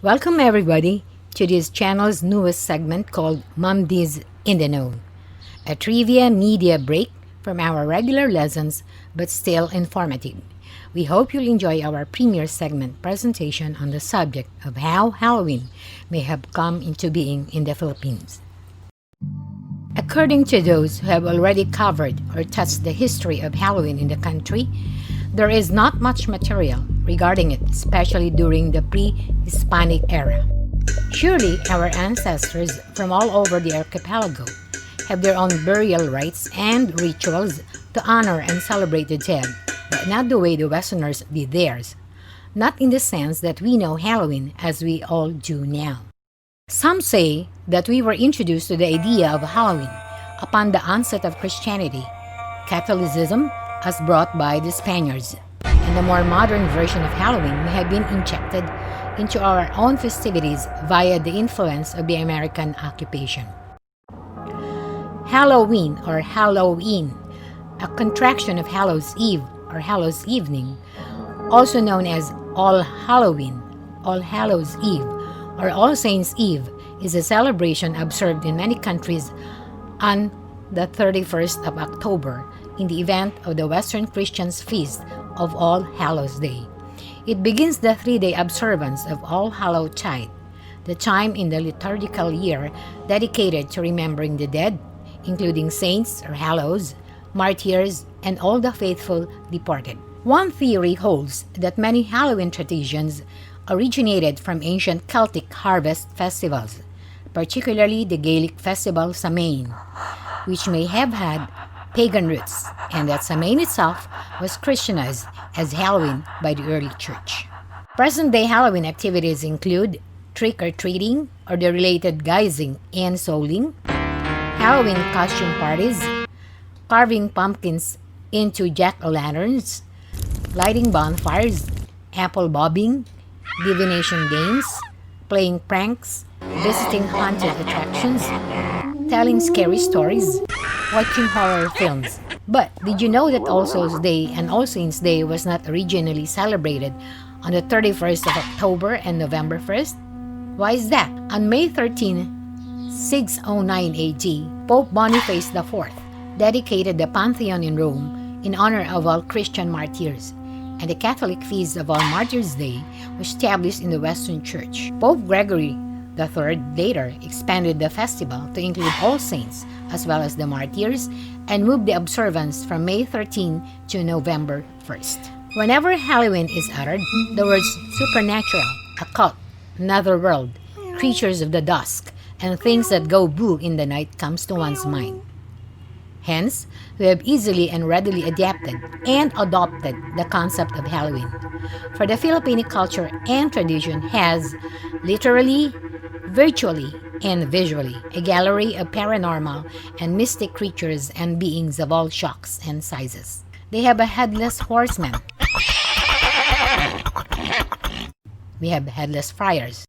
Welcome everybody to this channel's newest segment called Mom D's in the Know, a trivia media break from our regular lessons but still informative. We hope you'll enjoy our premiere segment presentation on the subject of how Halloween may have come into being in the Philippines. According to those who have already covered or touched the history of Halloween in the country, there is not much material regarding it, especially during the pre-Hispanic era. Surely our ancestors from all over the archipelago have their own burial rites and rituals to honor and celebrate the dead, but not the way the Westerners did theirs. Not in the sense that we know Halloween as we all do now. Some say that we were introduced to the idea of Halloween upon the onset of Christianity, Catholicism as brought by the Spaniards, and the more modern version of Halloween may have been injected into our own festivities via the influence of the American occupation. Halloween or How-lloween, a contraction of Hallows Eve or Hallows Evening, also known as All-Halloween, All Hallows Eve, or All Saints' Eve, is a celebration observed in many countries on the 31st of October in the event of the Western Christians' feast of All Hallows Day. It begins the 3-day observance of All Hallow Tide, the time in the liturgical year dedicated to remembering the dead, including saints or hallows, martyrs, and all the faithful departed. One theory holds that many Halloween traditions originated from ancient Celtic harvest festivals, particularly the Gaelic festival Samhain, which may have had pagan roots, and that Samhain itself was Christianized as Halloween by the early church. Present-day Halloween activities include trick-or-treating or the related guising and souling, Halloween costume parties, carving pumpkins into jack-o'-lanterns, lighting bonfires, apple bobbing, divination games, playing pranks, visiting haunted attractions, telling scary stories, watching horror films. But did you know that All Souls Day and All Saints Day was not originally celebrated on the 31st of October and November 1st? Why is that? On May 13, 609 AD, Pope Boniface IV dedicated the Pantheon in Rome in honor of all Christian martyrs, and the Catholic Feast of All Martyrs' Day was established in the Western Church. Pope Gregory III later expanded the festival to include all saints as well as the martyrs and moved the observance from May 13 to November 1st. Whenever Halloween is uttered, the words supernatural, occult, netherworld, creatures of the dusk, and things that go boo in the night comes to one's mind. Hence, we have easily and readily adapted and adopted the concept of Halloween. For the Filipino culture and tradition has literally, virtually, and visually a gallery of paranormal and mystic creatures and beings of all shapes and sizes. They have a Headless Horseman. We have Headless Friars.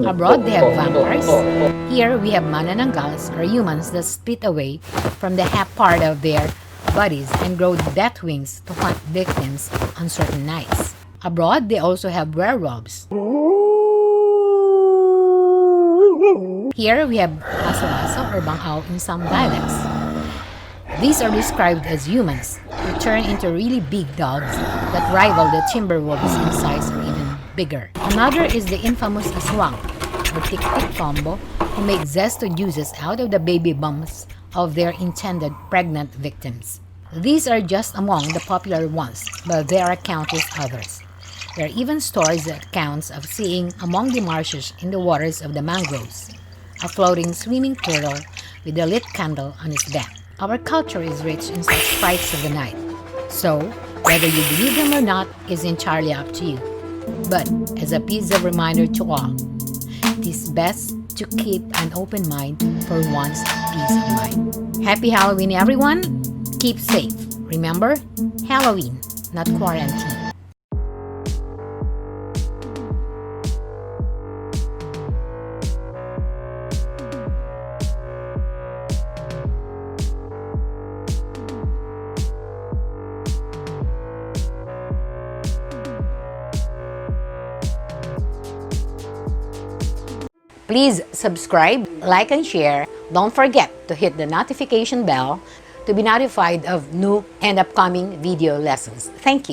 Abroad, they have vampires. Here, we have mananangals, or humans that split away from the half part of their bodies and grow death wings to hunt victims on certain nights. Abroad, they also have werewolves. Here, we have aso-aso or bangao in some dialects. These are described as humans who turn into really big dogs that rival the timber wolves in size or even bigger. Another is the infamous aswang, or tik-tik combo, who make zesto juices out of the baby bumps of their intended pregnant victims. These are just among the popular ones, but there are countless others. There are even stories and accounts of seeing among the marshes in the waters of the mangroves a floating swimming turtle with a lit candle on its back. Our culture is rich in such frights of the night, so whether you believe them or not is entirely up to you. But as a piece of reminder to all, it is best to keep an open mind for one's peace of mind. Happy Halloween, everyone! Keep safe. Remember, Halloween, not quarantine. Please subscribe, like, and share. Don't forget to hit the notification bell to be notified of new and upcoming video lessons. Thank you.